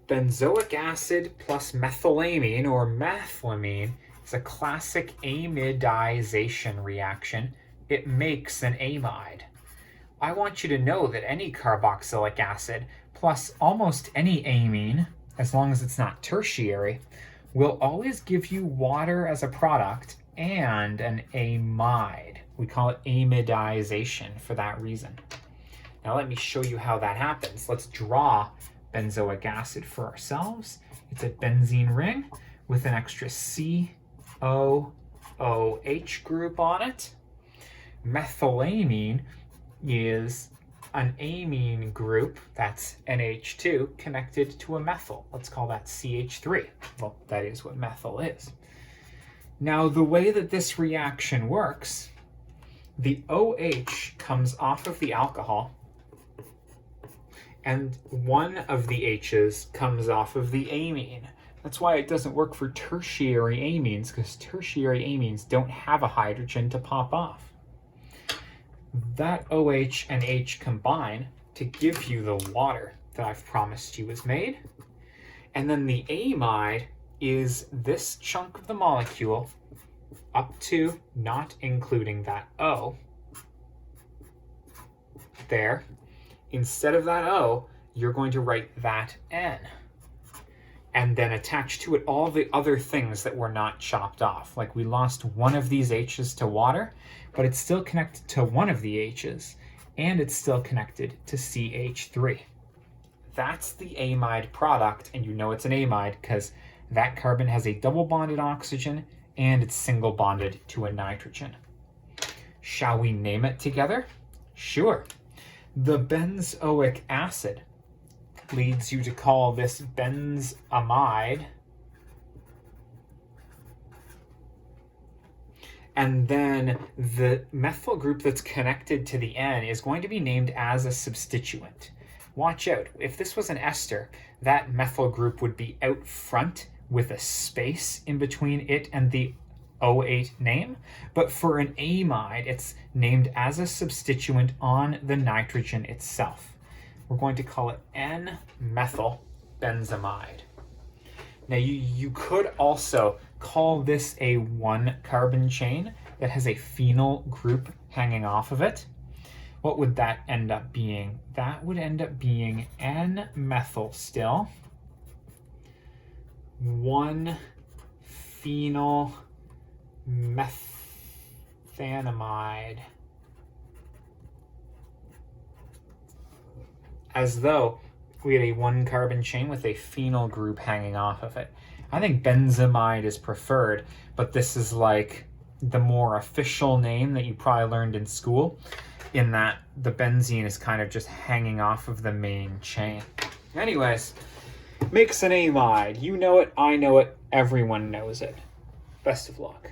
Benzoic acid plus methylamine, or methylamine, is a classic amidization reaction. It makes an amide. I want you to know that any carboxylic acid plus almost any amine, as long as it's not tertiary, will always give you water as a product and an amide. We call it amidization for that reason. Now let me show you how that happens. Let's draw benzoic acid for ourselves. It's a benzene ring with an extra COOH group on it. Methylamine is an amine group, that's NH2, connected to a methyl. Let's call that CH3. Well, that is what methyl is. Now, the way that this reaction works, the OH comes off of the alcohol, and one of the H's comes off of the amine. That's why it doesn't work for tertiary amines, because tertiary amines don't have a hydrogen to pop off. That OH and H combine to give you the water that I've promised you is made. And then the amide is this chunk of the molecule up to, not including that O, there. Instead of that O, you're going to write that N. And then attach to it all the other things that were not chopped off. Like we lost one of these H's to water, but it's still connected to one of the H's, and it's still connected to CH3. That's the amide product, and you know it's an amide because that carbon has a double bonded oxygen and it's single bonded to a nitrogen. Shall we name it together? Sure. The benzoic acid leads you to call this benzamide. And then the methyl group that's connected to the N is going to be named as a substituent. Watch out. If this was an ester, that methyl group would be out front with a space in between it and the O8 name. But for an amide, it's named as a substituent on the nitrogen itself. We're going to call it N-methyl benzamide. Now you could also call this a one carbon chain that has a phenyl group hanging off of it. What would that end up being? That would end up being N-methyl still. One phenyl methanamide. As though we had a one carbon chain with a phenyl group hanging off of it. I think benzamide is preferred, but this is like the more official name that you probably learned in school, in that the benzene is kind of just hanging off of the main chain. Anyways, makes an amide. You know it, I know it, everyone knows it. Best of luck.